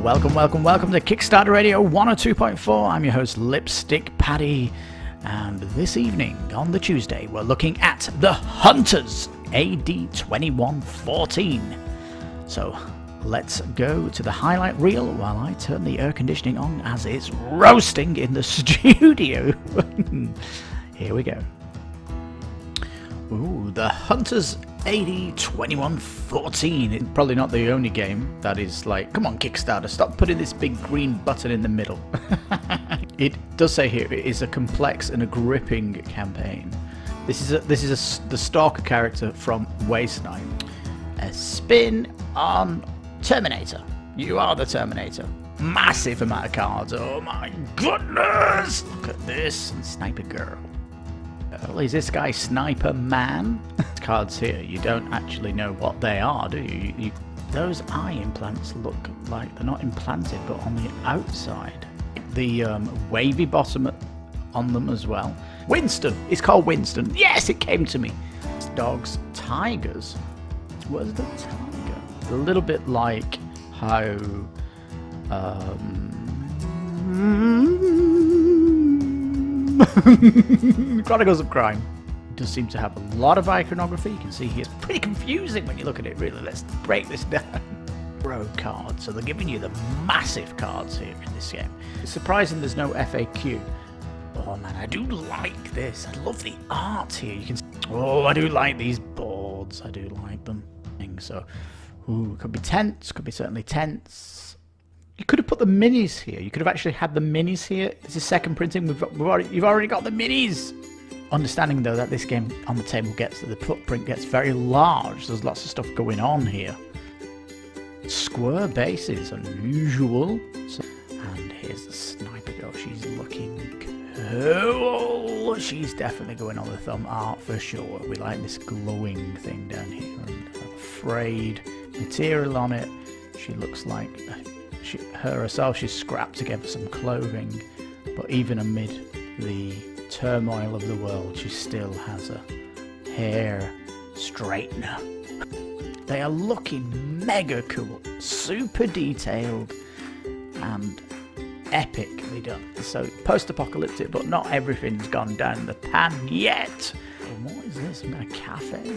Welcome to Kickstarter Radio 102.4. I'm your host, Lipstickpaddy, and this evening, on the Tuesday, we're looking at The Hunters, AD 2114. So, let's go to the highlight reel while I turn the air conditioning on as it's roasting in the studio. Here we go. Ooh, The Hunters AD 2114. It's probably not the only game that is like, come on Kickstarter, stop putting this big green button in the middle. It does say here it is a complex and a gripping campaign. This is the Stalker character from Wasteland. A spin on Terminator. You are the Terminator. Massive amount of cards. Oh my goodness! Look at this. And Sniper Girl. Is this guy Sniper Man? Cards here, you don't actually know what they are, do you? Those eye implants look like they're not implanted, but on the outside. The wavy bottom on them as well. Winston! It's called Winston. Yes, it came to me. Dogs, tigers. Where's the tiger? A little bit like how... Chronicles of Crime. It does seem to have a lot of iconography. You can see here it's pretty confusing when you look at it, really. Let's break this down. Pro cards. So they're giving you the massive cards here in this game. It's surprising there's no FAQ. Oh man, I do like this. I love the art here. You can see, oh, I do like these boards. I do like them. So, ooh, could be tents. Could be certainly tents. You could have put the minis here. You could have actually had the minis here. This is second printing. You've already got the minis. Understanding though that this game on the table the footprint gets very large. There's lots of stuff going on here. Square bases, unusual. And here's the Sniper Girl. She's looking cool. She's definitely going on the thumb art for sure. We like this glowing thing down here. And frayed material on it. She looks like herself. She's scrapped together some clothing, but even amid the turmoil of the world, she still has a hair straightener. They are looking mega cool, super detailed, and epically done. So post-apocalyptic, but not everything's gone down the pan yet. What is this? A cafe?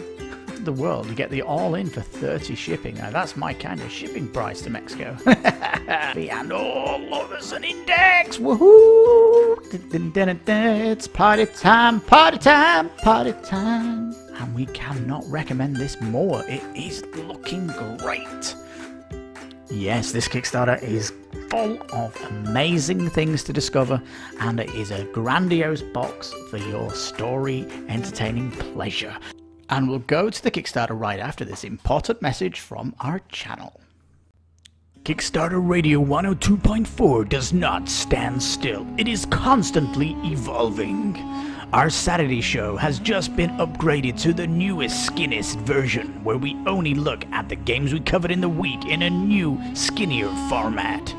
The world, you get the all-in for 30 shipping. Now that's my kind of shipping price to Mexico. And look, there's an index. Woohoo! It's party time, party time, party time. And we cannot recommend this more. It is looking great. Yes, this Kickstarter is full of amazing things to discover, and it is a grandiose box for your story entertaining pleasure. And we'll go to the Kickstarter right after this important message from our channel. Kickstarter Radio 102.4 does not stand still. It is constantly evolving. Our Saturday show has just been upgraded to the newest, skinniest version, where we only look at the games we covered in the week in a new, skinnier format.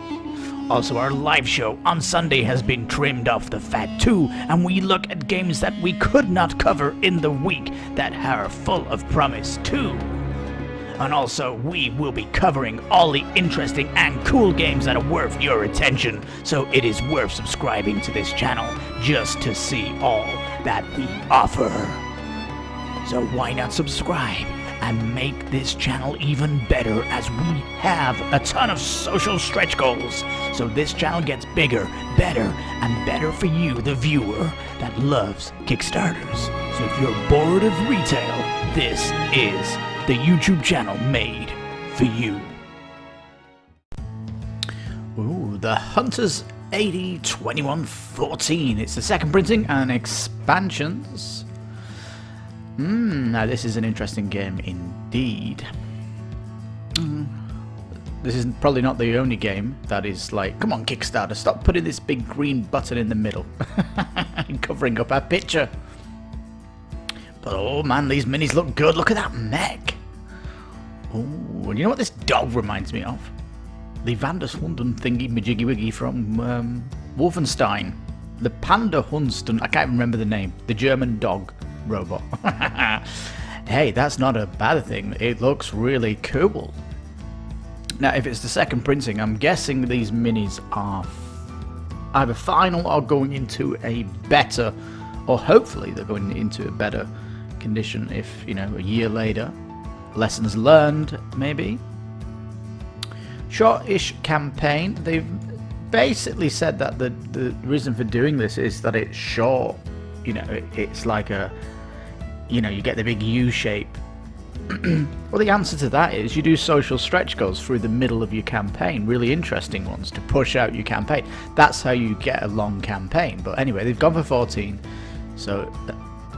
Also, our live show on Sunday has been trimmed off the fat too, and we look at games that we could not cover in the week that are full of promise too. And also, we will be covering all the interesting and cool games that are worth your attention, so it is worth subscribing to this channel just to see all that we offer. So why not subscribe and make this channel even better, as we have a ton of social stretch goals, so this channel gets bigger, better, and better for you, the viewer that loves Kickstarters. So if you're bored of retail, this is the YouTube channel made for you. Ooh, The Hunters AD 2114. It's the second printing and expansions. Now this is an interesting game indeed. This is probably not the only game that is like, come on Kickstarter, stop putting this big green button in the middle. Covering up our picture. But oh man, these minis look good. Look at that mech. Oh, and you know what this dog reminds me of? The Vandershunden thingy majiggy wiggy from Wolfenstein. The Panda Hunsten, I can't remember the name. The German dog robot. Hey, that's not a bad thing. It looks really cool. Now, if it's the second printing, I'm guessing these minis are either final or going into a better, or hopefully they're going into a better condition if, you know, a year later. Lessons learned, maybe. Short-ish campaign. They've basically said that the reason for doing this is that it's short. You know, it's like a, you know, you get the big U shape. Well, the answer to that is you do social stretch goals through the middle of your campaign, really interesting ones to push out your campaign. That's how you get a long campaign. But anyway, they've gone for 14. So,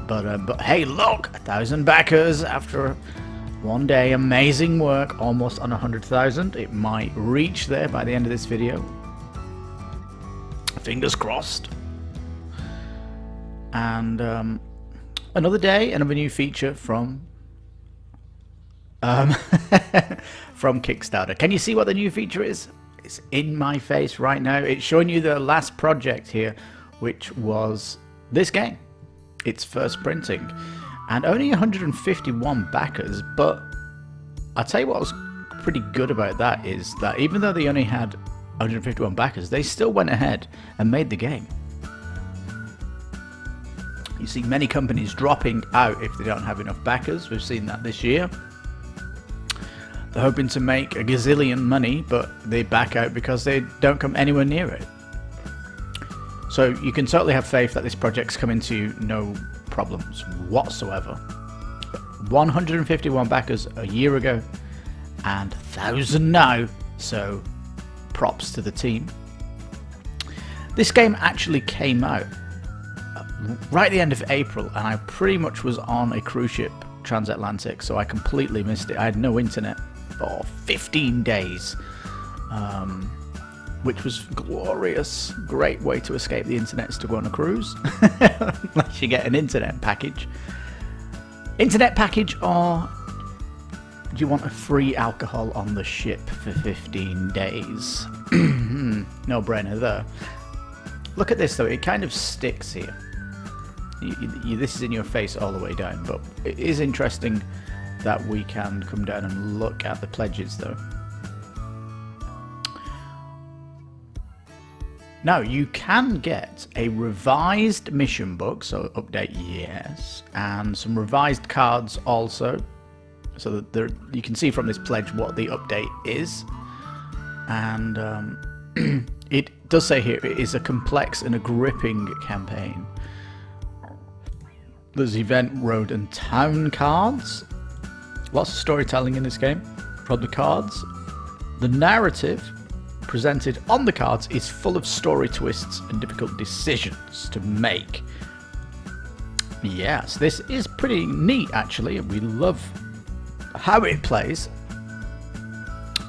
but hey, look, 1,000 backers after one day. Amazing work, almost on 100,000. It might reach there by the end of this video. Fingers crossed. And another day, another new feature from Kickstarter. Can you see what the new feature is? It's in my face right now. It's showing you the last project here, which was this game. Its first printing. And only 151 backers, but I'll tell you what was pretty good about that is that even though they only had 151 backers, they still went ahead and made the game. You see many companies dropping out if they don't have enough backers. We've seen that this year. They're hoping to make a gazillion money, but they back out because they don't come anywhere near it. So you can totally have faith that this project's coming to you no problems whatsoever. 151 backers a year ago and 1,000 now, so props to the team. This game actually came out right at the end of April, and I pretty much was on a cruise ship transatlantic, so I completely missed it. I had no internet for 15 days, which was glorious. Great way to escape the internet is to go on a cruise, unless you get an internet package. Internet package, or do you want a free alcohol on the ship for 15 days? No brainer there. Look at this though, it kind of sticks here. This is in your face all the way down, but it is interesting that we can come down and look at the pledges though. Now you can get a revised mission book, so update yes, and some revised cards also, so that there, you can see from this pledge what the update is. And it does say here it is a complex and a gripping campaign. There's event, road and town cards. Lots of storytelling in this game from the cards. The narrative presented on the cards is full of story twists and difficult decisions to make. Yes, this is pretty neat actually. We love how it plays.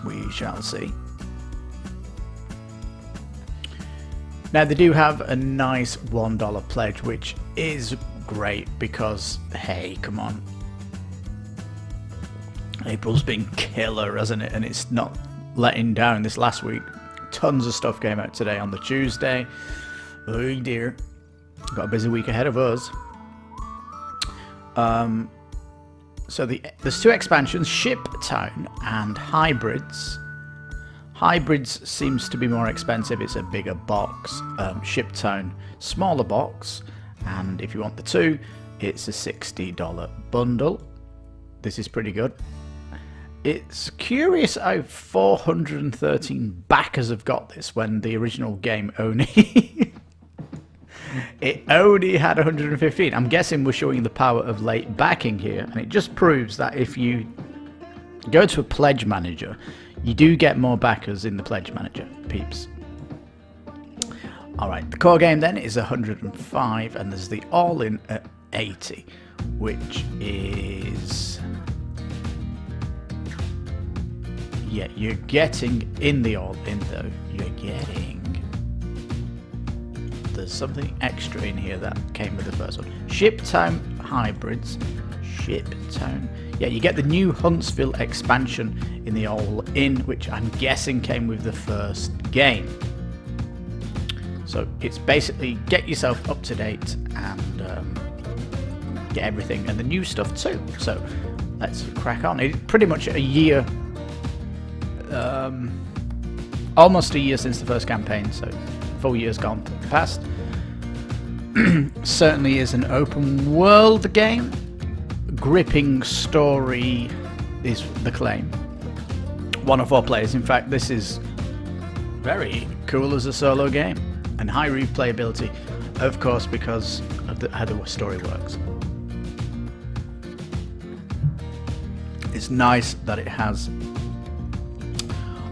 We shall see. Now they do have a nice $1 pledge, which is great because, hey, come on. April's been killer, hasn't it? And it's not letting down. This last week, tons of stuff came out today on the Tuesday. Oh dear, got a busy week ahead of us. So there's two expansions, Ship Town and Hybrids. Hybrids seems to be more expensive. It's a bigger box. Ship Town, smaller box. And if you want the two, it's a $60 bundle. This is pretty good. It's curious how 413 backers have got this when the original game only it only had 115. I'm guessing we're showing the power of late backing here, and it just proves that if you go to a pledge manager, you do get more backers in the pledge manager, peeps. Alright, the core game then is 105, and there's the all-in at 80, which is... yeah, you're getting in the all-in though. You're getting... there's something extra in here that came with the first one. Ship Town Hybrids. Ship Town. Yeah, you get the new Huntsville expansion in the all-in, which I'm guessing came with the first game. So it's basically get yourself up to date and get everything and the new stuff too. So let's crack on. It's pretty much a year almost a year since the first campaign, so 4 years gone past. Certainly is an open world game. Gripping story is the claim. 1 of 4 players. In fact, this is very cool as a solo game, and high replayability, of course, because of how the story works. It's nice that it has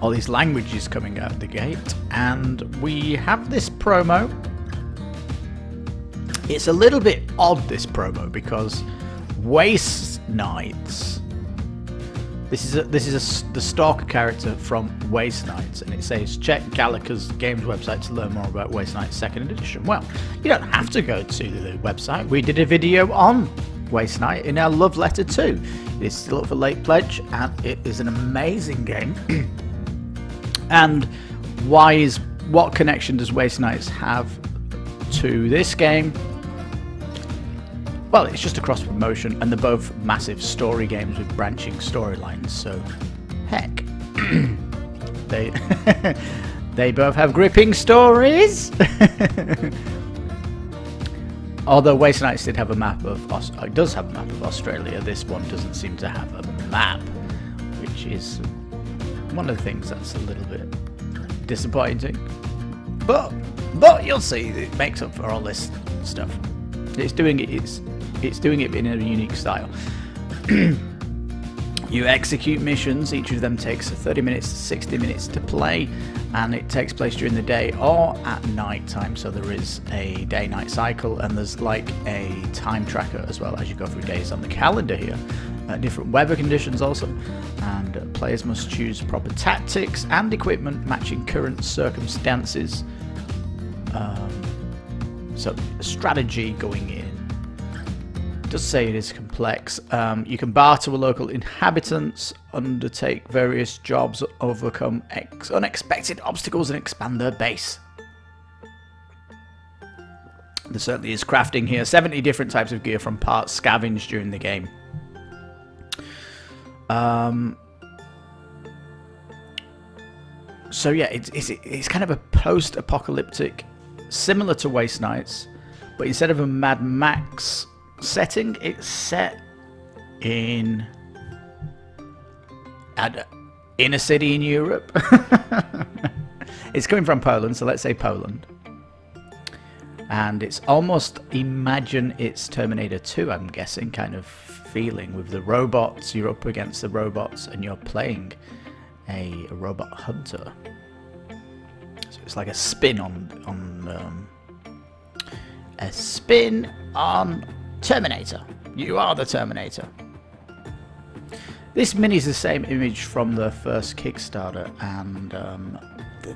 all these languages coming out the gate, and we have this promo. It's a little bit odd, this promo, because Waste Knights. This is the Stalker character from Waste Knights, and it says check Gallagher's Games website to learn more about Waste Knights 2nd edition. Well, you don't have to go to the website. We did a video on Waste Knight in our love letter too. It's still up for late pledge, and it is an amazing game. And what connection does Waste Knights have to this game? Well, it's just a cross promotion, and they're both massive story games with branching storylines, so heck. They both have gripping stories. Although Waste Knights did have a map of it does have a map of Australia, this one doesn't seem to have a map, which is one of the things that's a little bit disappointing. But you'll see, it makes up for all this stuff. It's doing it in a unique style. You execute missions, each of them takes 30 minutes to 60 minutes to play, and it takes place during the day or at night time, so there is a day-night cycle, and there's like a time tracker as well as you go through days on the calendar here. Different weather conditions also, and players must choose proper tactics and equipment matching current circumstances. So strategy going in. Does say it is complex. You can barter with local inhabitants, undertake various jobs, overcome unexpected obstacles, and expand their base. There certainly is crafting here. 70 different types of gear from parts scavenged during the game. So yeah, it's kind of a post-apocalyptic, similar to Waste Knights, but instead of a Mad Max setting, it's set in a city in Europe. It's coming from Poland, so let's say Poland. And it's almost, imagine it's Terminator 2, I'm guessing, kind of feeling with the robots. You're up against the robots and you're playing a robot hunter. So it's like a spin on Terminator. You are the Terminator. This mini is the same image from the first Kickstarter, and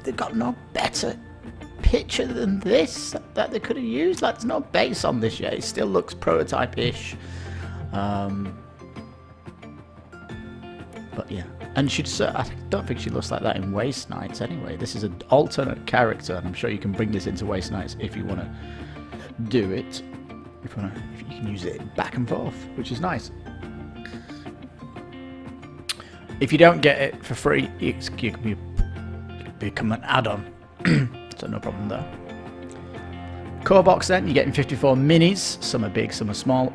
they've got no better picture than this that they could have used. Like, there's no base on this yet. It still looks prototype-ish. But yeah, and I don't think she looks like that in Waste Knights anyway. This is an alternate character, and I'm sure you can bring this into Waste Knights if you want to do it. If you can use it back and forth, which is nice. If you don't get it for free, you can become an add-on. So no problem there. Core box then, you're getting 54 minis. Some are big, some are small.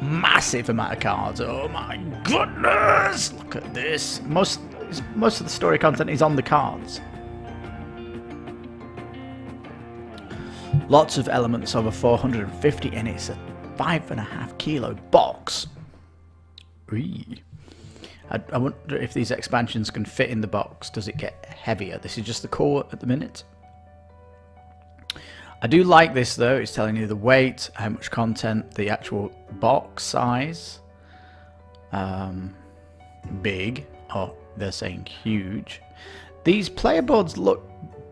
Massive amount of cards. Oh my goodness! Look at this. Most of the story content is on the cards. Lots of elements, over 450, and it's a 5.5 kilo box. Eee. I wonder if these expansions can fit in the box. Does it get heavier? This is just the core at the minute. I do like this though. It's telling you the weight, how much content, the actual box size. Big. Oh, they're saying huge. These player boards look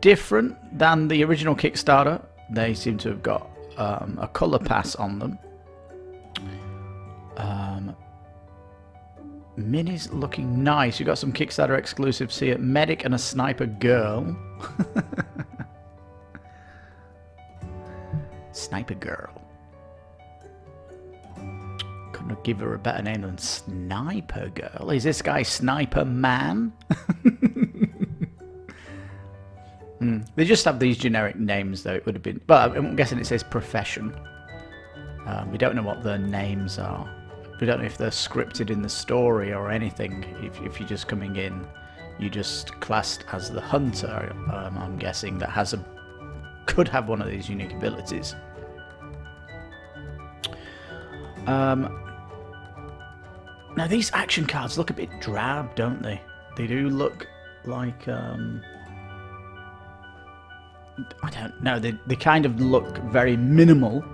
different than the original Kickstarter. They seem to have got a colour pass on them. Minis looking nice. You've got some Kickstarter exclusives here. Medic and a sniper girl. Sniper girl. Couldn't give her a better name than Sniper Girl. Is this guy Sniper Man? They just have these generic names, though. It would have been... Well, I'm guessing it says profession. We don't know what their names are. We don't know if they're scripted in the story or anything. If you're just coming in, you're just classed as the hunter, I'm guessing, that could have one of these unique abilities. Now, these action cards look a bit drab, don't they? They do look like... I don't know, they kind of look very minimal.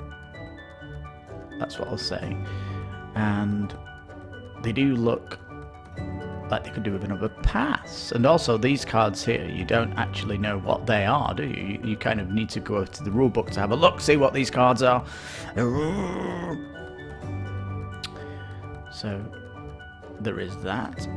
That's what I'll say. And they do look like they could do with another pass. And also, these cards here, you don't actually know what they are, do you? You kind of need to go to the rulebook to have a look, see what these cards are. So, there is that.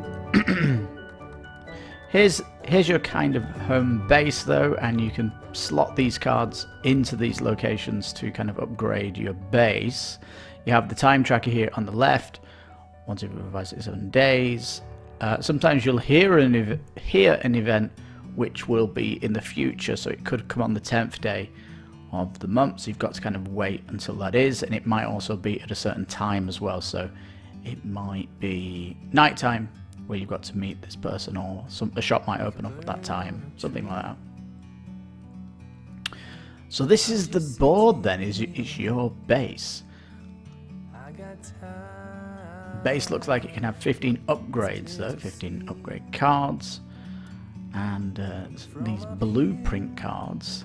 Here's your kind of home base, though, and you can slot these cards into these locations to kind of upgrade your base. You have the time tracker here on the left, once every 5, 6, 7 days. Sometimes you'll hear an event which will be in the future, so it could come on the 10th day of the month, so you've got to kind of wait until that is, and it might also be at a certain time as well, so it might be nighttime where you've got to meet this person, or a shop might open up at that time, something like that. So this is the board then, is your base. Base looks like it can have 15 upgrades though, 15 upgrade cards, and these blueprint cards.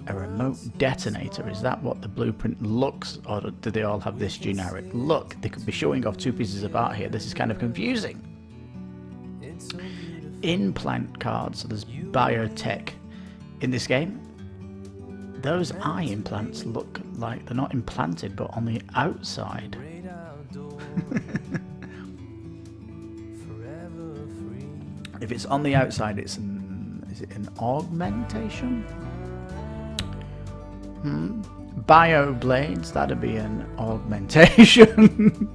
A remote detonator, is that what the blueprint looks, or do they all have this generic look? They could be showing off two pieces of art here. This is kind of confusing. Implant cards, so there's biotech in this game. Those eye implants look like they're not implanted, but on the outside. If it's on the outside, is it an augmentation? Bio blades, that'd be an augmentation.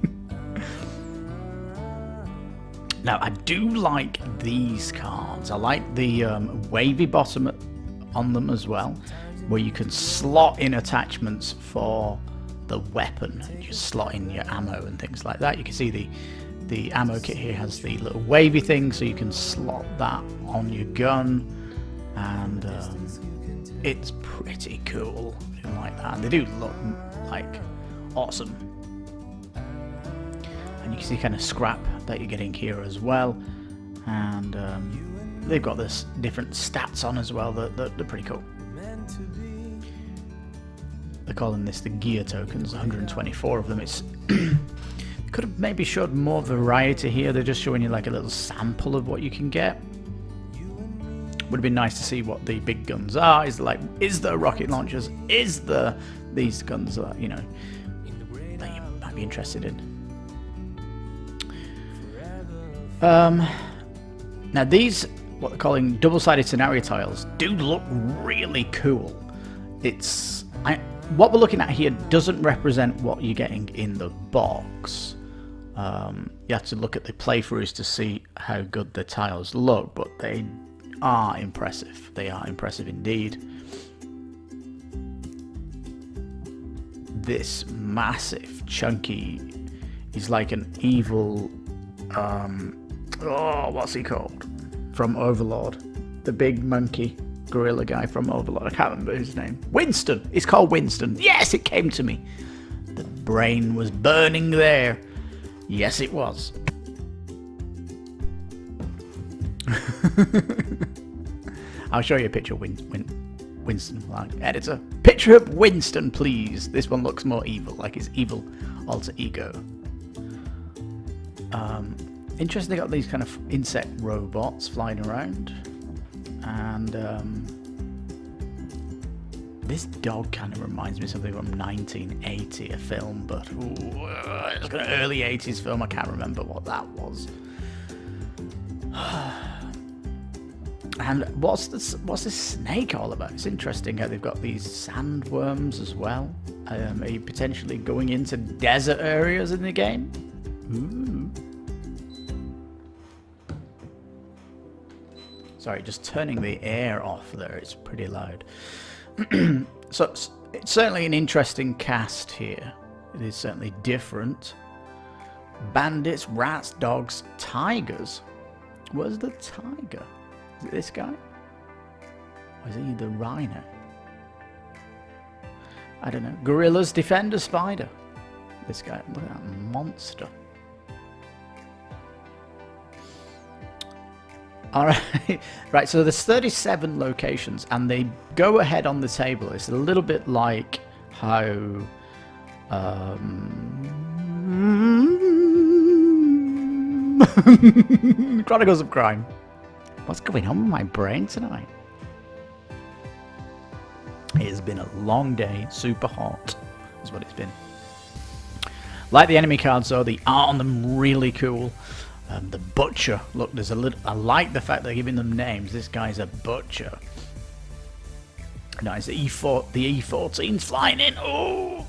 Now, I do like these cards. I like the wavy bottom on them as well, where you can slot in attachments for the weapon. You slot in your ammo and things like that. You can see the ammo kit here has the little wavy thing, so you can slot that on your gun, and it's pretty cool. I like that. And they do look like awesome. And you can see kind of scrap that you're getting here as well, and they've got this different stats on as well that they're pretty cool. They're calling this the gear tokens, 124 of them. It's could have maybe showed more variety here. They're just showing you like a little sample of what you can get. Would have been nice to see what the big guns are. Is there rocket launchers? Is there these guns that you know that you might be interested in? Now these, what they're calling double-sided scenario tiles, do look really cool. What we're looking at here doesn't represent what you're getting in the box. You have to look at the playthroughs to see how good the tiles look, but they are impressive. They are impressive indeed. This massive, chunky, is like an evil, what's he called? From Overlord. The big monkey gorilla guy from Overlord. I can't remember his name. Winston! It's called Winston. Yes, it came to me. The brain was burning there. Yes, it was. I'll show you a picture of Winston. Like, editor, picture of Winston, please. This one looks more evil, like his evil alter ego. Interesting, they got these kind of insect robots flying around, and this dog kind of reminds me of something from 1980, a film, but it's like an early 80s film. I can't remember what that was. And what's this snake all about? It's interesting how they've got these sandworms as well. Are you potentially going into desert areas in the game? Ooh. Sorry, just turning the air off there. It's pretty loud. So it's certainly an interesting cast here. It is certainly different. Bandits, rats, dogs, tigers. Where's the tiger? Is it this guy? Or is he the rhino? I don't know. Gorillas, defender, spider. This guy, look at that monster. Alright, right, so there's 37 locations and they go ahead on the table. It's a little bit like how Chronicles of Crime. What's going on with my brain tonight? It has been a long day, super hot is what it's been. Like the enemy cards though, the art on them really cool. The butcher, look, there's a little, I like the fact they're giving them names. This guy's a butcher. Nice, the E14's flying in. Oh!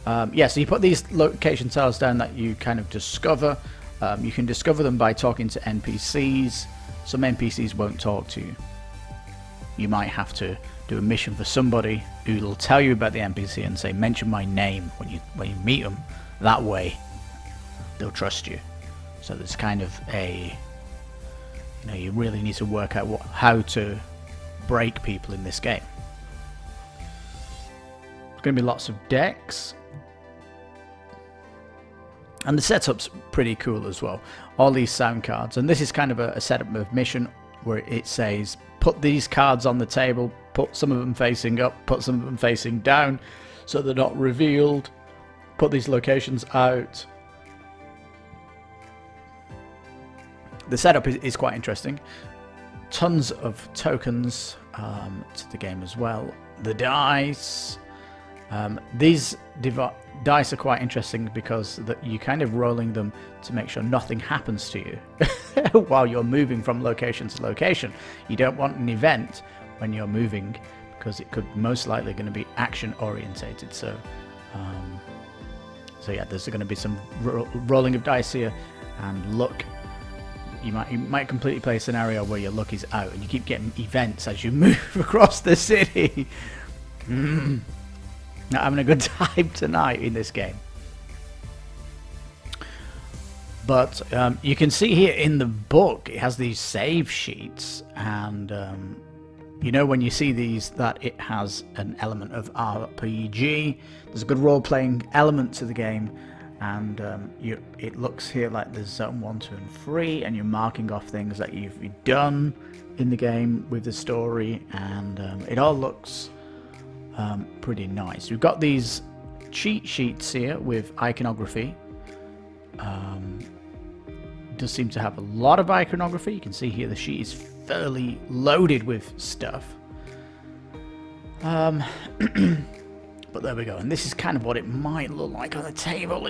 Yeah, so you put these location tiles down that you kind of discover. You can discover them by talking to NPCs. Some NPCs won't talk to you. You might have to do a mission for somebody who will tell you about the NPC and say, mention my name when you meet them. That way, they'll trust you. So there's kind of a, you really need to work out how to break people in this game. There's going to be lots of decks. And the setup's pretty cool as well. All these sound cards. And this is kind of a setup of mission where it says, put these cards on the table, put some of them facing up, put some of them facing down, so they're not revealed. Put these locations out. The setup is quite interesting. Tons of tokens to the game as well. The dice. These dice are quite interesting because you're kind of rolling them to make sure nothing happens to you while you're moving from location to location. You don't want an event when you're moving because it could most likely going to be action orientated. So yeah, there's going to be some rolling of dice here, and luck. You might completely play a scenario where your luck is out and you keep getting events as you move across the city. Not having a good time tonight in this game. But you can see here in the book it has these save sheets, and when you see these that it has an element of RPG. There's a good role-playing element to the game, and it looks here like there's zone 1, 2 and 3, and you're marking off things that you've done in the game with the story, and it all looks pretty nice. We've got these cheat sheets here with iconography. Does seem to have a lot of iconography. You can see here the sheet is fairly loaded with stuff. But there we go, and this is kind of what it might look like on the table.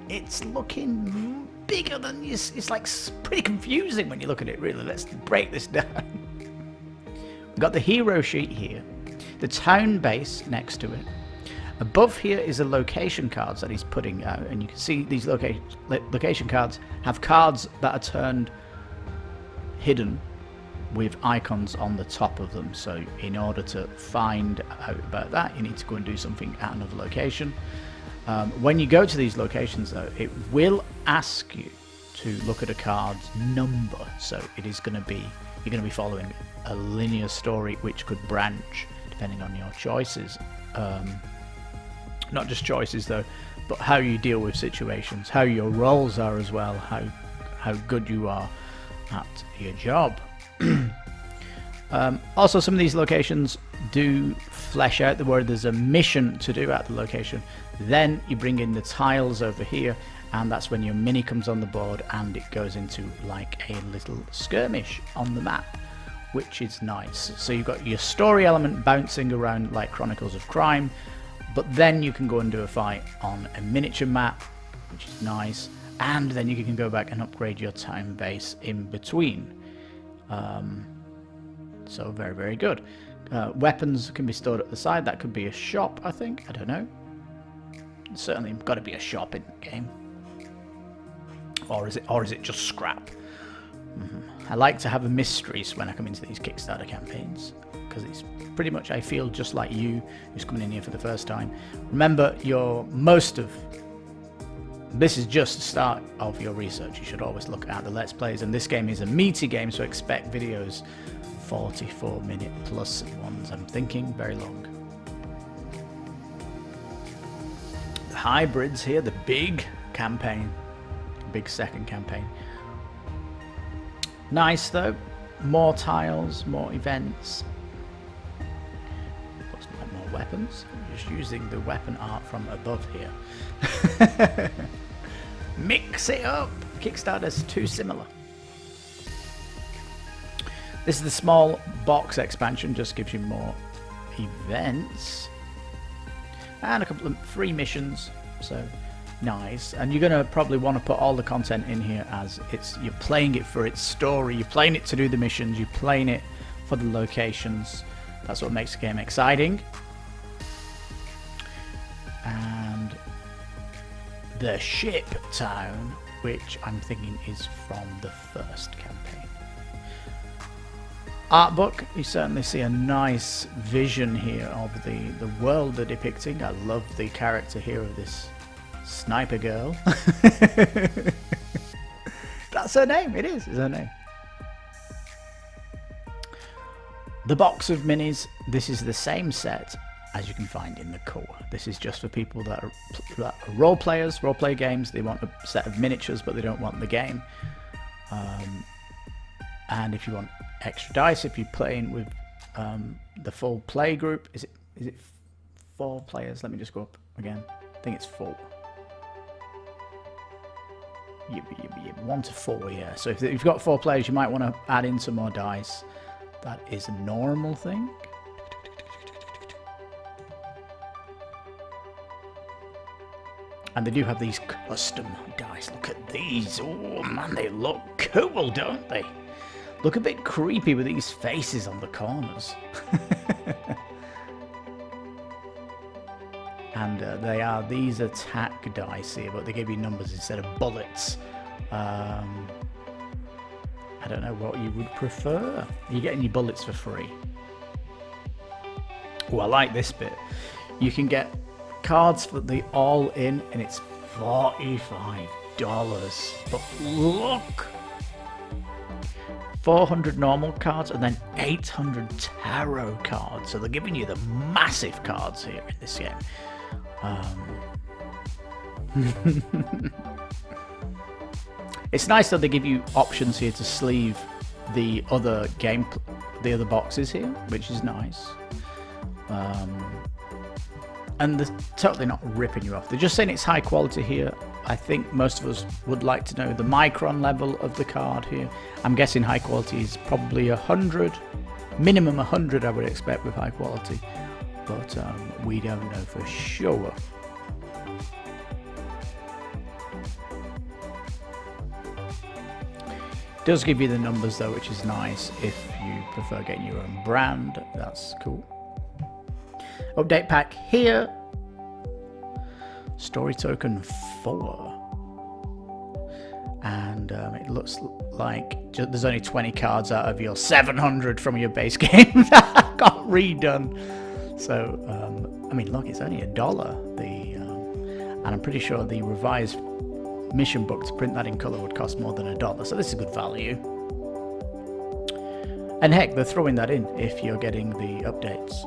It's looking bigger than it's like pretty confusing when you look at it, really. Let's break this down. We've got the hero sheet here, the town base next to it. Above here is the location cards that he's putting out, and you can see these location cards have cards that are turned hidden with icons on the top of them. So in order to find out about that, you need to go and do something at another location. When you go to these locations though, it will ask you to look at a card's number. So it is going to be, you're going to be following a linear story which could branch depending on your choices. Not just choices though, but how you deal with situations, how your roles are as well, how good you are at your job. Also, some of these locations do flesh out where there's a mission to do at the location. Then you bring in the tiles over here, and that's when your mini comes on the board and it goes into like a little skirmish on the map, which is nice. So you've got your story element bouncing around like Chronicles of Crime, but then you can go and do a fight on a miniature map, which is nice, and then you can go back and upgrade your town base in between. So very, very good. Weapons can be stored at the side. That could be a shop, I think. I don't know. Certainly got to be a shop in the game. Or is it just scrap? I like to have a mysteries when I come into these Kickstarter campaigns, because it's pretty much, I feel, just like you who's coming in here for the first time. Remember, this is just the start of your research. You should always look at the Let's Plays, and this game is a meaty game, so expect videos 44-minute plus ones. I'm thinking very long. The hybrids here, the big campaign, big second campaign. Nice though, more tiles, more events. Looks like more weapons. I'm just using the weapon art from above here. Mix it up. Kickstarter's too similar. This is the small box expansion, just gives you more events and a couple of free missions, so nice. And you're gonna probably want to put all the content in here, as you're playing it for its story, you're playing it to do the missions, you're playing it for the locations. That's what makes the game exciting. And the ship town, which I'm thinking is from the first campaign. Art book, you certainly see a nice vision here of the world they're depicting. I love the character here of this sniper girl. That's her name, it's her name. The box of minis, this is the same set as you can find in the core. This is just for people that are role players, role play games. They want a set of miniatures, but they don't want the game. And if you want extra dice, if you're playing with the full play group, is it 4 players? Let me just go up again. I think it's 4. 1 to 4, yeah. So if you've got 4 players, you might want to add in some more dice. That is a normal thing. And they do have these custom dice. Look at these. Oh man, they look cool, don't they? Look a bit creepy with these faces on the corners. And these attack dice here, but they give you numbers instead of bullets. I don't know what you would prefer. You're getting your bullets for free. Oh, I like this bit. You can get cards for the all-in, and it's $45. But look! 400 normal cards and then 800 tarot cards. So they're giving you the massive cards here in this game. It's nice that they give you options here to sleeve the other boxes here, which is nice. And they're totally not ripping you off. They're just saying it's high quality here. I think most of us would like to know the micron level of the card here. I'm guessing high quality is probably 100, minimum 100 I would expect with high quality, but we don't know for sure. Does give you the numbers though, which is nice if you prefer getting your own brand. That's cool. Update pack here. Story token 4. And it looks like there's only 20 cards out of your 700 from your base game that got redone. So, I mean, look, it's only $1. And I'm pretty sure the revised mission book to print that in color would cost more than $1. So this is good value. And heck, they're throwing that in if you're getting the updates.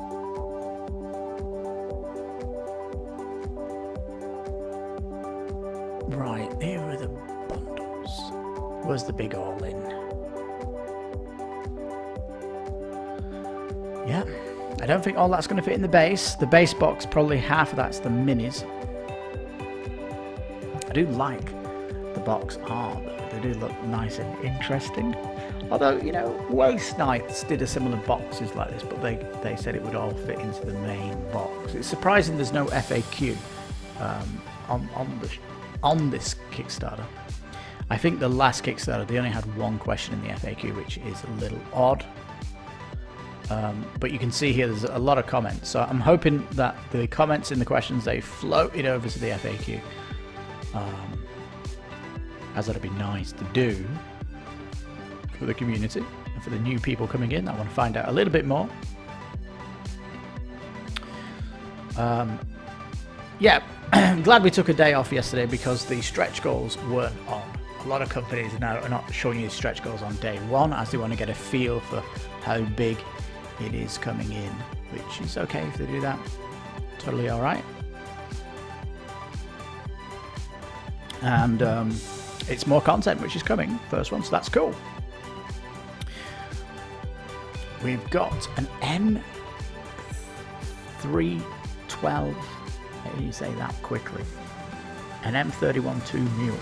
Right, here are the bundles. Where's the big all-in? Yeah, I don't think all that's going to fit in the base. The base box, probably half of that's the minis. I do like the box art, they do look nice and interesting. Although, you know, Waste Knights did a similar boxes like this, but they said it would all fit into the main box. It's surprising there's no FAQ on this Kickstarter. I think the last Kickstarter they only had one question in the FAQ, which is a little odd. But you can see here there's a lot of comments, so I'm hoping that the comments in the questions they floated over to the FAQ. as that'd be nice to do for the community and for the new people coming in. I want to find out a little bit more. Yeah, I'm glad we took a day off yesterday because the stretch goals weren't on. A lot of companies now are not showing you stretch goals on day one as they want to get a feel for how big it is coming in, which is okay if they do that. Totally all right. And it's more content which is coming, first one, so that's cool. We've got an M312, how do you say that quickly? An M312 Mule.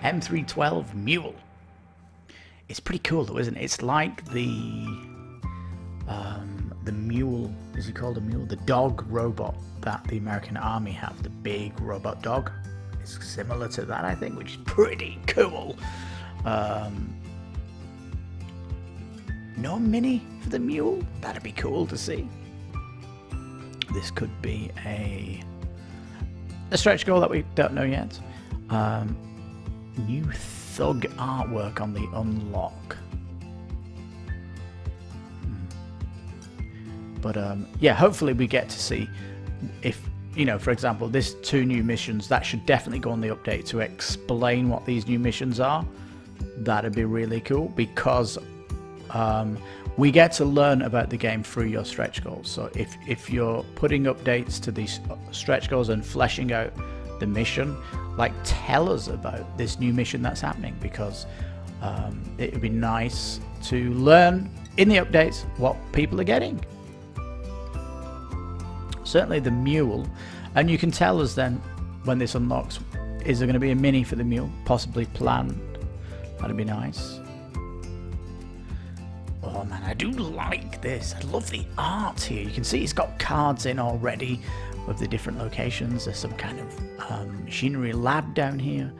M312 Mule. It's pretty cool though, isn't it? It's like the mule, is he called a mule? The dog robot that the American Army have, the big robot dog. It's similar to that, I think, which is pretty cool. No mini for the mule? That'd be cool to see. This could be a stretch goal that we don't know yet. New thug artwork on the unlock. But yeah, hopefully we get to see if, you know, for example, this 2 new missions, that should definitely go on the update to explain what these new missions are. That'd be really cool because we get to learn about the game through your stretch goals. So if you're putting updates to these stretch goals and fleshing out the mission, like, tell us about this new mission that's happening, because it would be nice to learn in the updates what people are getting. Certainly the mule, and you can tell us then when this unlocks, is there going to be a mini for the mule, possibly planned? That'd be nice. Oh man, I do like this. I love the art here. You can see it's got cards in already with the different locations. There's some kind of machinery lab down here.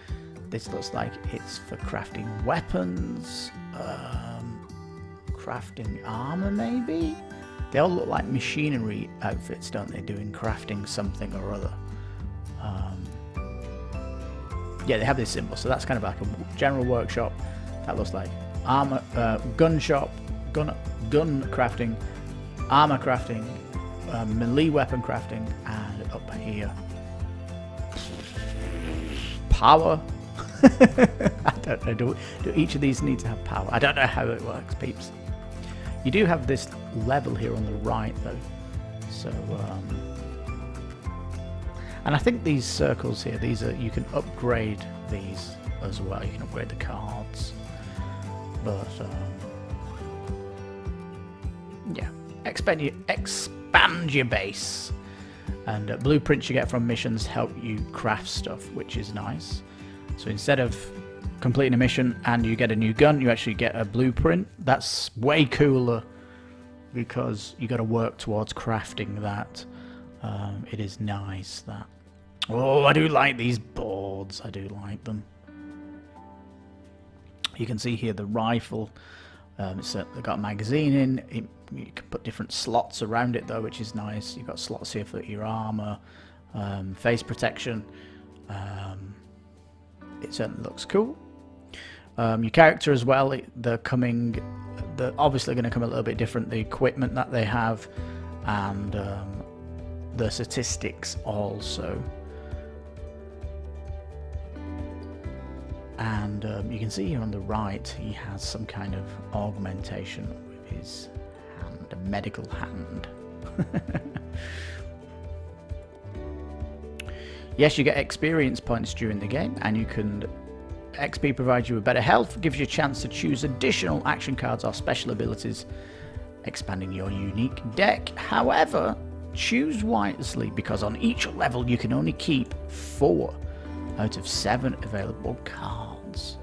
This looks like it's for crafting weapons, crafting armor maybe? They all look like machinery outfits, don't they, doing crafting something or other. Yeah, they have this symbol, so that's kind of like a general workshop. That looks like armor, gun shop, gun crafting, armor crafting, melee weapon crafting, and up here, power. I don't know, do each of these need to have power? I don't know how it works, peeps. You do have this level here on the right though, so and I think these circles here, these are, you can upgrade these as well. You can upgrade the cards, but yeah, expand your base, and blueprints you get from missions help you craft stuff, which is nice. So instead of completing a mission and you get a new gun, you actually get a blueprint. That's way cooler because you got to work towards crafting that. It is nice that. Oh, I do like these boards. I do like them. You can see here the rifle. It's got a magazine in. You can put different slots around it though, which is nice. You've got slots here for your armor, face protection. It certainly looks cool. Your character as well, they're obviously going to come a little bit different. The equipment that they have, and the statistics also. And you can see here on the right, he has some kind of augmentation with his hand, a medical hand. Yes, you get experience points during the game, and you can. XP provides you with better health, gives you a chance to choose additional action cards or special abilities, expanding your unique deck. However, choose wisely, because on each level you can only keep 4 out of 7 available cards.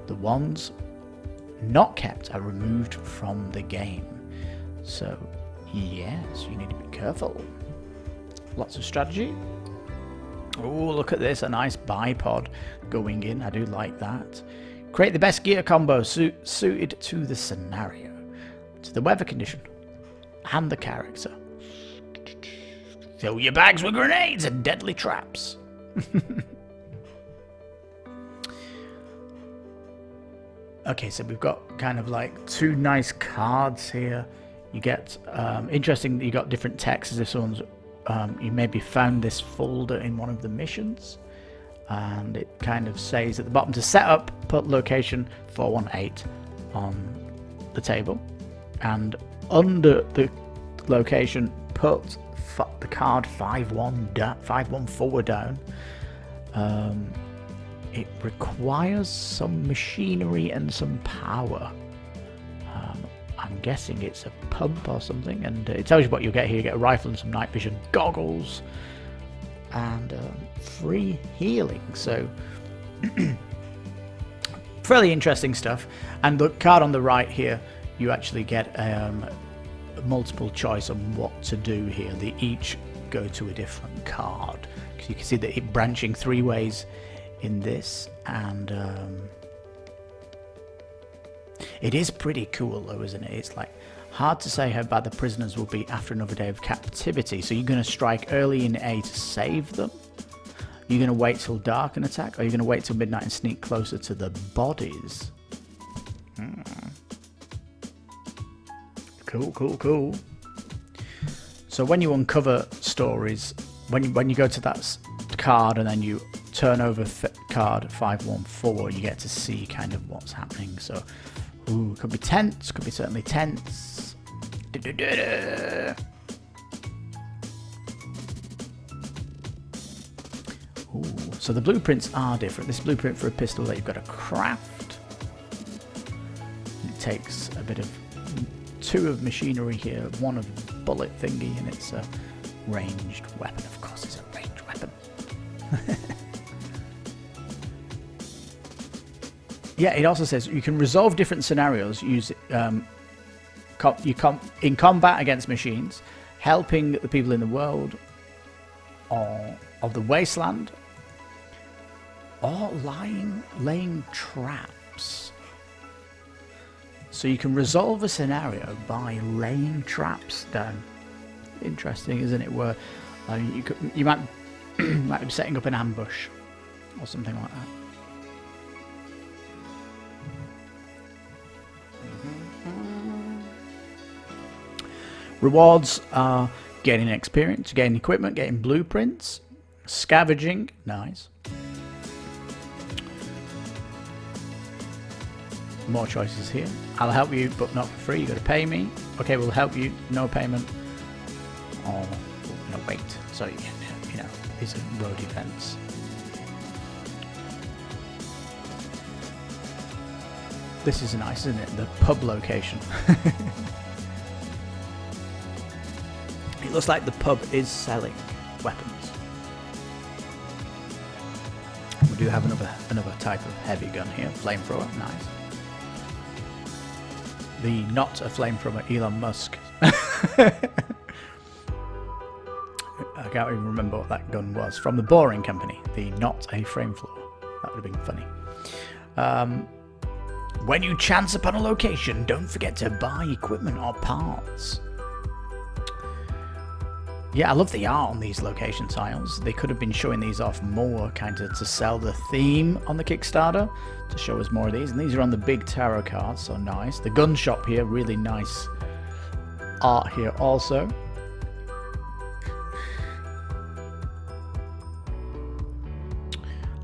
The ones not kept are removed from the game. So, yes, you need to be careful. Lots of strategy. Oh, look at this, a nice bipod going in. I do like that. Create the best gear combo suited to the scenario, to the weather condition, and the character. Fill your bags with grenades and deadly traps. Okay, so we've got kind of like 2 nice cards here. You get, interesting that you got different texts. This one's, you maybe found this folder in one of the missions. And it kind of says at the bottom to set up, put location 418 on the table. And under the location, put the card 514 down. It requires some machinery and some power. I'm guessing it's a pump or something, and it tells you what you'll get here. You get a rifle and some night vision goggles, and free healing. So fairly interesting stuff. And the card on the right here, you actually get multiple choice on what to do here. They each go to a different card, because you can see that it branching 3 ways in this, and it is pretty cool though, isn't it? It's like hard to say how bad the prisoners will be after another day of captivity. So you're going to strike early in A to save them? You're going to wait till dark and attack? Or you're going to wait till midnight and sneak closer to the bodies? Cool. So when you uncover stories, when you go to that card and then you turn over card 514, you get to see kind of what's happening. So, could be tense, could be certainly tense. So the blueprints are different. This blueprint for a pistol that you've got to craft. It takes a bit of 2 of machinery here, 1 of bullet thingy, and it's a ranged weapon. Of course, it's a ranged weapon. Yeah, it also says you can resolve different scenarios in combat against machines, helping the people in the world of the wasteland, or laying traps. So you can resolve a scenario by laying traps down. Interesting, isn't it? Where you might might be setting up an ambush or something like that. Rewards are getting experience, getting equipment, getting blueprints, scavenging, nice. More choices here. I'll help you, but not for free. You got to pay me. Okay, we'll help you. No payment. Or no wait. So you know, these are road events. This is nice, isn't it? The pub location. It looks like the pub is selling weapons. We do have another type of heavy gun here, flamethrower, nice. The not a flamethrower Elon Musk. I can't even remember what that gun was. From the Boring Company, the not a flamethrower. That would have been funny. When you chance upon a location, don't forget to buy equipment or parts. Yeah, I love the art on these location tiles. They could have been showing these off more, kind of to sell the theme on the Kickstarter, to show us more of these. And these are on the big tarot cards, so nice. The gun shop here, really nice art here also.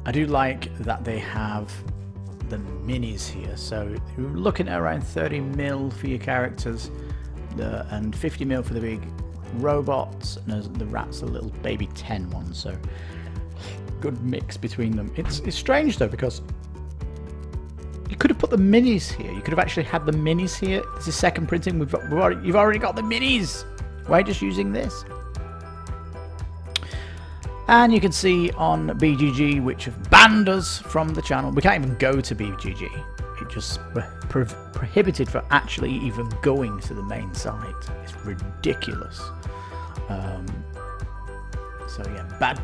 I do like that they have the minis here. So you're looking at around 30 mil for your characters, and 50 mil for the big robots, and the rat's a little baby 10 one, so good mix between them. It's strange though, because you could have put the minis here. You could have actually had the minis here. This is second printing. You've already got the minis. Why are you just using this? And you can see on BGG, which have banned us from the channel. We can't even go to BGG. It just prohibited for actually even going to the main site. It's ridiculous. So yeah, bad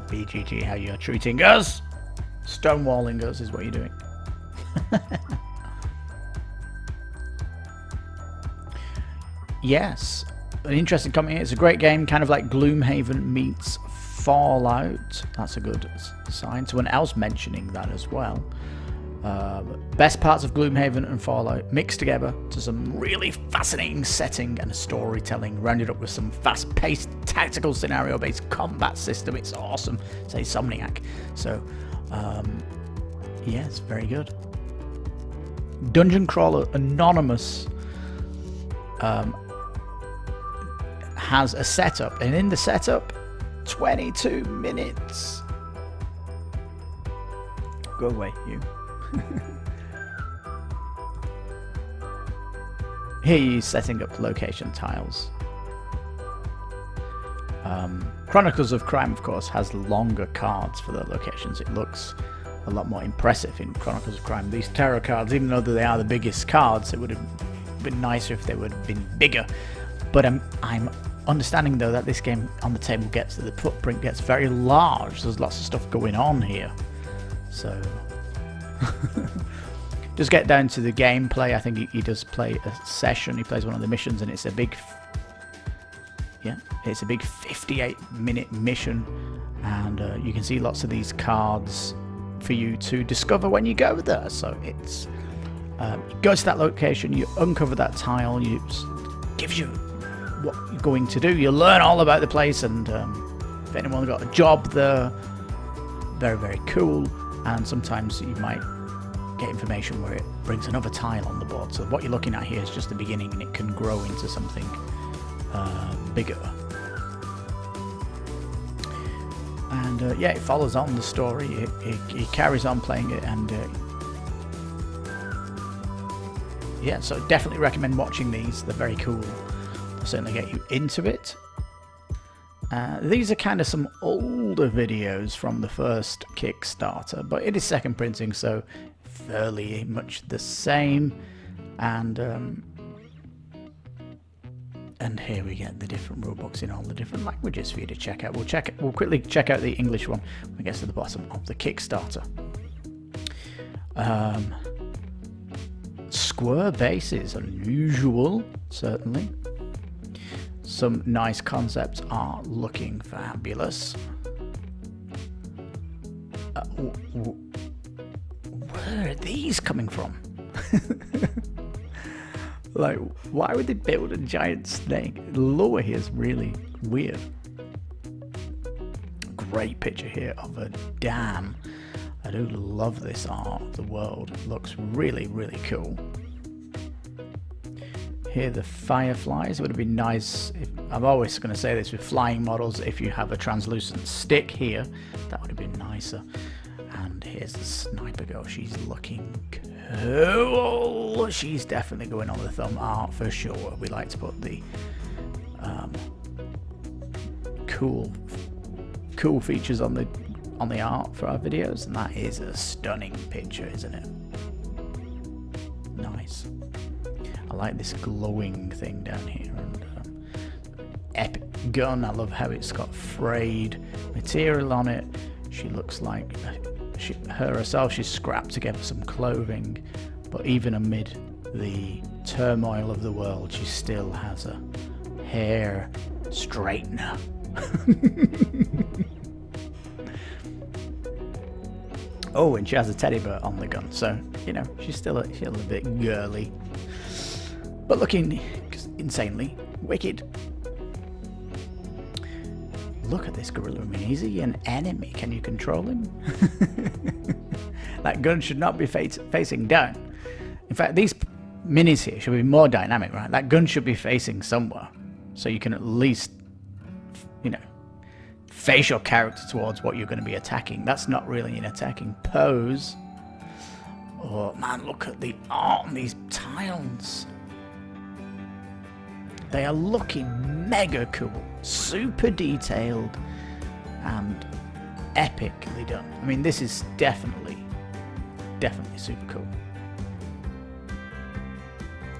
BGG, how you're treating us. Stonewalling us is what you're doing. Yes, an interesting comment here. It's a great game, kind of like Gloomhaven meets Fallout. That's a good sign. Someone else mentioning that as well. Best parts of Gloomhaven and Fallout mixed together to some really fascinating setting and storytelling, rounded up with some fast-paced, tactical, scenario-based combat system. It's awesome. Say Somniac. So, yeah, it's very good. Dungeon Crawler Anonymous has a setup, and in the setup, 22 minutes. Go away, you. Here you're setting up location tiles. Chronicles of Crime, of course, has longer cards for the locations. It looks a lot more impressive in Chronicles of Crime. These tarot cards, even though they are the biggest cards, it would have been nicer if they would have been bigger. But I'm understanding, though, that this game on the table the footprint gets very large. There's lots of stuff going on here. So... just get down to the gameplay. I think he does play a session. He plays one of the missions, and it's a big 58-minute mission, and you can see lots of these cards for you to discover when you go there. So it's you go to that location, you uncover that tile, it gives you what you're going to do. You learn all about the place, and if anyone got a job there, very, very cool. And sometimes you might get information where it brings another tile on the board. So what you're looking at here is just the beginning, and it can grow into something bigger. And yeah, it follows on the story. It carries on playing it, and yeah, so definitely recommend watching these. They're very cool. They'll certainly get you into it. These are kind of some older videos from the first Kickstarter, but it is second printing, so fairly much the same. And here we get the different rulebooks in all the different languages for you to check out. We'll quickly check out the English one when we get to the bottom of the Kickstarter. Square bases, unusual, certainly. Some nice concepts are looking fabulous. Where are these coming from? Like, why would they build a giant snake? The lore here is really weird. Great picture here of a dam. I do love this art of the world. It looks really, really cool. Here the fireflies. It would have been nice if, I'm always going to say this with flying models, if you have a translucent stick here, that would have been nicer. And here's the sniper girl. She's looking cool. She's definitely going on the thumb art for sure. We like to put the cool features on the art for our videos, and that is a stunning picture, isn't it? Nice. I like this glowing thing down here, and epic gun. I love how it's got frayed material on it. She looks like herself, she's scrapped together some clothing, but even amid the turmoil of the world, she still has a hair straightener. Oh, and she has a teddy bear on the gun, so you know she's still a bit girly, but looking insanely wicked. Look at this gorilla. I mean, is he an enemy? Can you control him? That gun should not be facing down. In fact, these minis here should be more dynamic, right? That gun should be facing somewhere, so you can at least, you know, face your character towards what you're going to be attacking. That's not really an attacking pose. Oh man, look at the art on these tiles. They are looking mega cool, super detailed, and epically done. I mean, this is definitely super cool.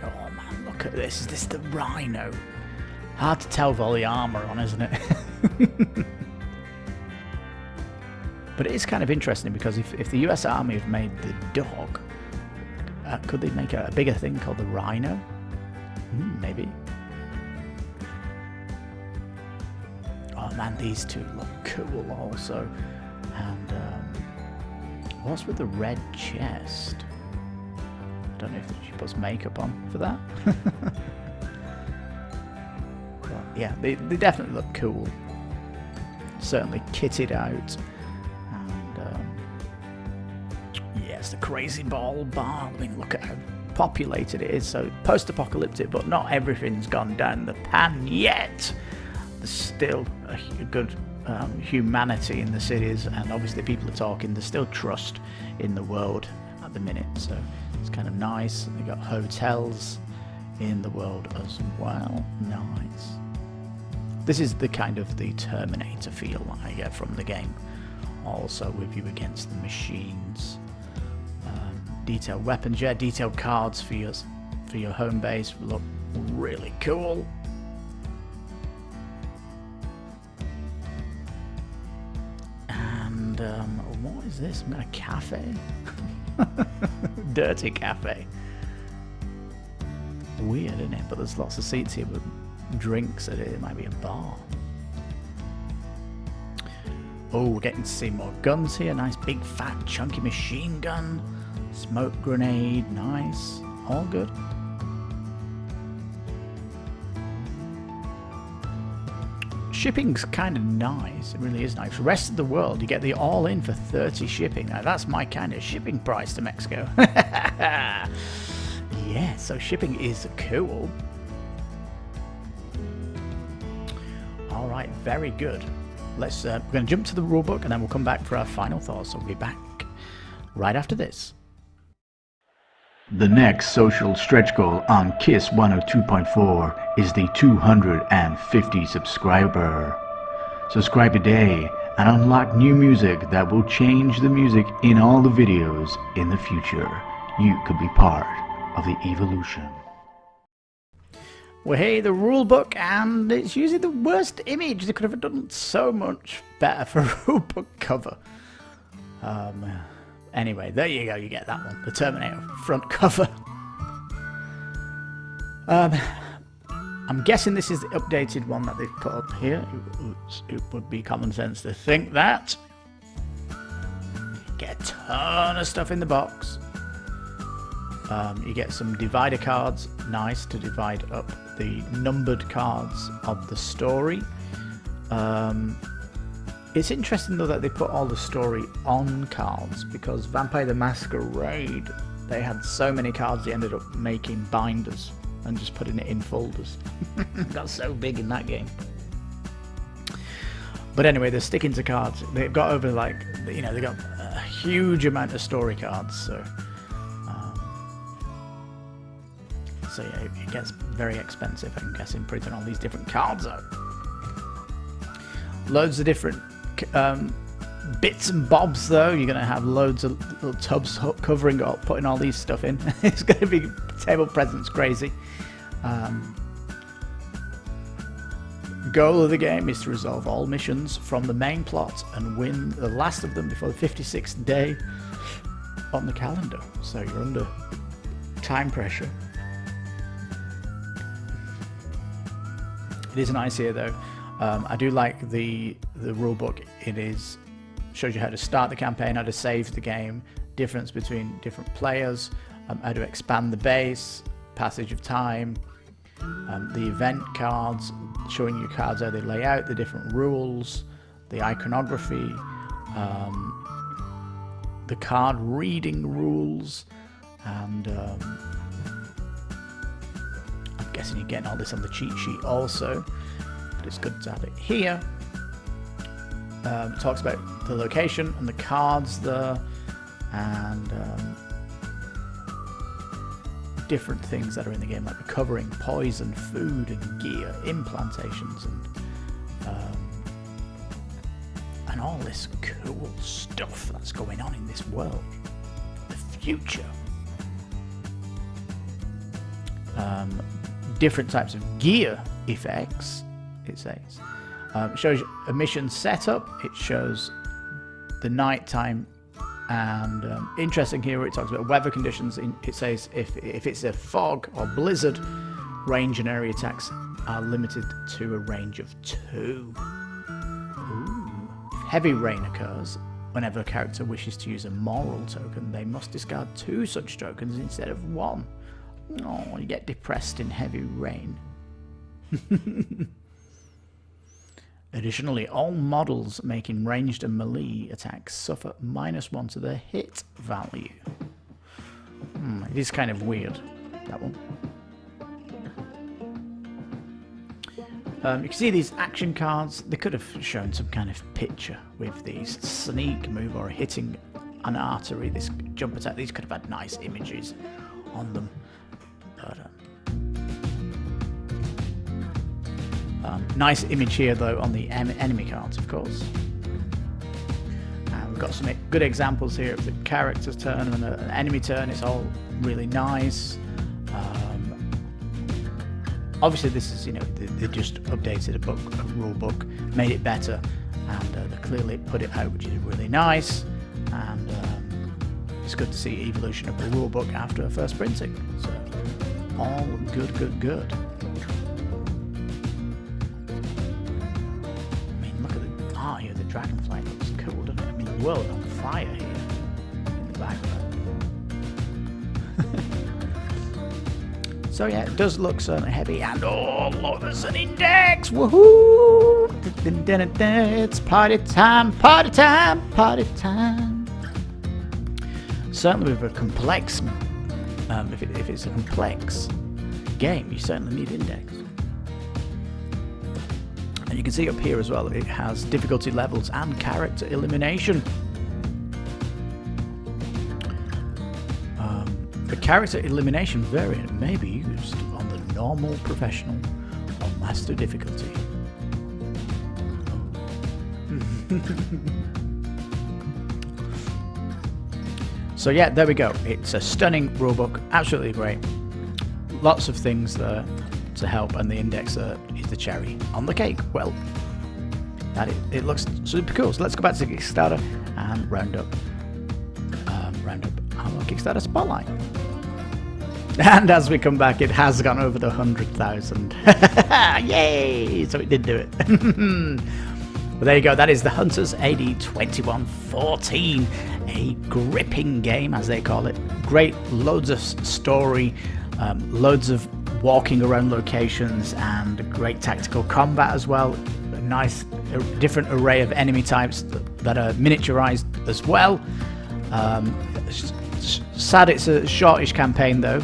Oh man, look at this. Is this the Rhino? Hard to tell with all the armor on, isn't it? But it is kind of interesting because if the US Army have made the dog, could they make a bigger thing called the Rhino? Maybe. Oh man, these two look cool also. And what's with the red chest? I don't know if she puts makeup on for that. But yeah, they definitely look cool. Certainly kitted out. And yes, the crazy ball bar. I mean, look at how populated it is. So post-apocalyptic, but not everything's gone down the pan yet. There's still a good humanity in the cities, and obviously people are talking. There's still trust in the world at the minute, so it's kind of nice. They got hotels in the world as well. Nice. This is the kind of the Terminator feel that I get from the game. Also with you against the machines. Detailed weapons, yeah, detailed cards for your home base look really cool. And what is this? A cafe? Dirty cafe. Weird, isn't it? But there's lots of seats here with drinks at it. It might be a bar. Oh, we're getting to see more guns here. Nice big fat chunky machine gun. Smoke grenade, nice. All good. Shipping's kind of nice. It really is nice. Rest of the world, you get the all-in for 30 shipping. Now, that's my kind of shipping price to Mexico. Yeah, so shipping is cool. All right, very good. Let's. We're going to jump to the rulebook, and then we'll come back for our final thoughts. So we'll be back right after this. The next social stretch goal on KiS 102.4 is the 250 subscriber. Subscribe today and unlock new music that will change the music in all the videos in the future. You could be part of the evolution. Well, hey, the rulebook, and it's usually the worst image. They could have done so much better for a rulebook cover. Anyway, there you go, you get that one. The Terminator front cover. I'm guessing this is the updated one that they've put up here. It would be common sense to think that. Get a ton of stuff in the box. You get some divider cards, nice to divide up the numbered cards of the story. It's interesting though that they put all the story on cards, because Vampire the Masquerade, they had so many cards they ended up making binders and just putting it in folders. Got so big in that game. But anyway, they're sticking to cards. They've got over they got a huge amount of story cards, so yeah, it gets very expensive, I'm guessing, printing all these different cards out. Loads of different bits and bobs though. You're going to have loads of little tubs covering up, putting all these stuff in. It's going to be table presents crazy. Goal of the game is to resolve all missions from the main plot and win the last of them before the 56th day on the calendar. So you're under time pressure. It is nice here though. I do like the rulebook. It shows you how to start the campaign, how to save the game, difference between different players, how to expand the base, passage of time, the event cards, showing you cards how they lay out, the different rules, the iconography, the card reading rules, and I'm guessing you're getting all this on the cheat sheet also. It's good to have it here. It talks about the location and the cards there, and different things that are in the game, like recovering poison, food and gear, implantations, and all this cool stuff that's going on in this world. The future. Different types of gear effects. It says. It shows a mission setup. It shows the nighttime, and interesting here where it talks about weather conditions. It says if it's a fog or blizzard, range and area attacks are limited to a range of 2. Ooh. If heavy rain occurs, whenever a character wishes to use a moral token, they must discard 2 such tokens instead of 1. Oh, you get depressed in heavy rain. Additionally, all models making ranged and melee attacks suffer -1 to their hit value. It is kind of weird, that one. You can see these action cards. They could have shown some kind of picture with these. Sneak move or hitting an artery, this jump attack. These could have had nice images on them. But, nice image here though on the enemy cards, of course. And we've got some good examples here of the character's turn and an enemy turn. It's all really nice. Obviously, this is, they just updated a rule book, made it better, and they clearly put it out, which is really nice. And it's good to see evolution of the rule book after first printing. So, all good, good, good. I mean, look at the art here. The dragonfly looks cool, doesn't it? I mean, the world on fire here in the background. So yeah, it does look certainly heavy, and oh look, there's an index! Woohoo! It's party time, party time, party time! Certainly with a complex, if it's a complex game, you certainly need index. And you can see up here as well, it has difficulty levels and character elimination. The character elimination variant may be used on the normal, professional, or master difficulty. So yeah, there we go. It's a stunning rulebook, absolutely great. Lots of things there to help, and the index is the cherry on the cake. Well, it looks super cool. So let's go back to Kickstarter and round up our Kickstarter spotlight. And as we come back, it has gone over the 100,000. Yay! So it did do it. Well, there you go. That is the Hunters AD 2114, a gripping game, as they call it. Great, loads of story, loads of walking around locations, and great tactical combat as well. A nice, different array of enemy types that are miniaturized as well. Sad it's a shortish campaign though,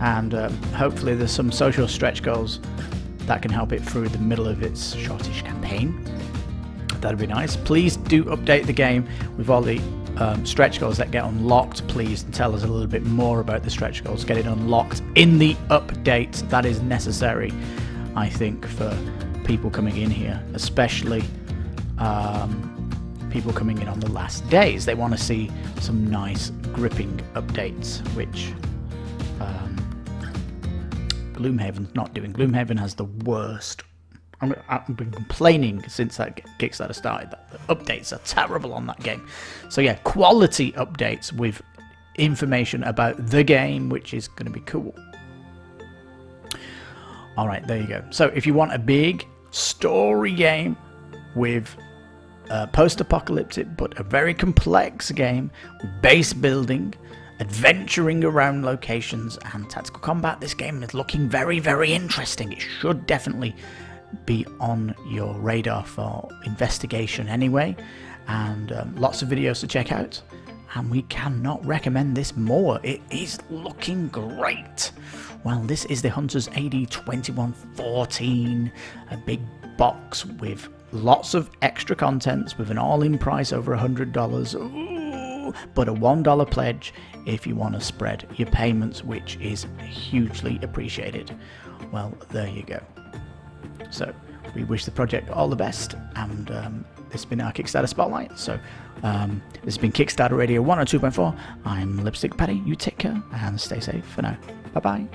and hopefully there's some social stretch goals that can help it through the middle of its shortish campaign. That'd be nice. Please do update the game with all the stretch goals that get unlocked, please, and tell us a little bit more about the stretch goals. Get it unlocked in the update. That is necessary, I think, for people coming in here, especially people coming in on the last days. They want to see some nice gripping updates, which Gloomhaven's not doing. Gloomhaven has the worst. I've been complaining since that Kickstarter started that the updates are terrible on that game. So yeah, quality updates with information about the game, which is going to be cool. Alright, there you go. So if you want a big story game with post-apocalyptic, but a very complex game with base building, adventuring around locations, and tactical combat, this game is looking very, very interesting. It should definitely be on your radar for investigation anyway, and lots of videos to check out, and we cannot recommend this more. It is looking great. Well, this is the Hunters AD 2114, a big box with lots of extra contents with an all-in price over $100. Ooh, but a $1 pledge if you want to spread your payments, which is hugely appreciated. Well, there you go. So we wish the project all the best, and this has been our Kickstarter Spotlight. So this has been Kickstarter Radio 102.4. I'm Lipstickpaddy. You take care and stay safe for now. Bye-bye.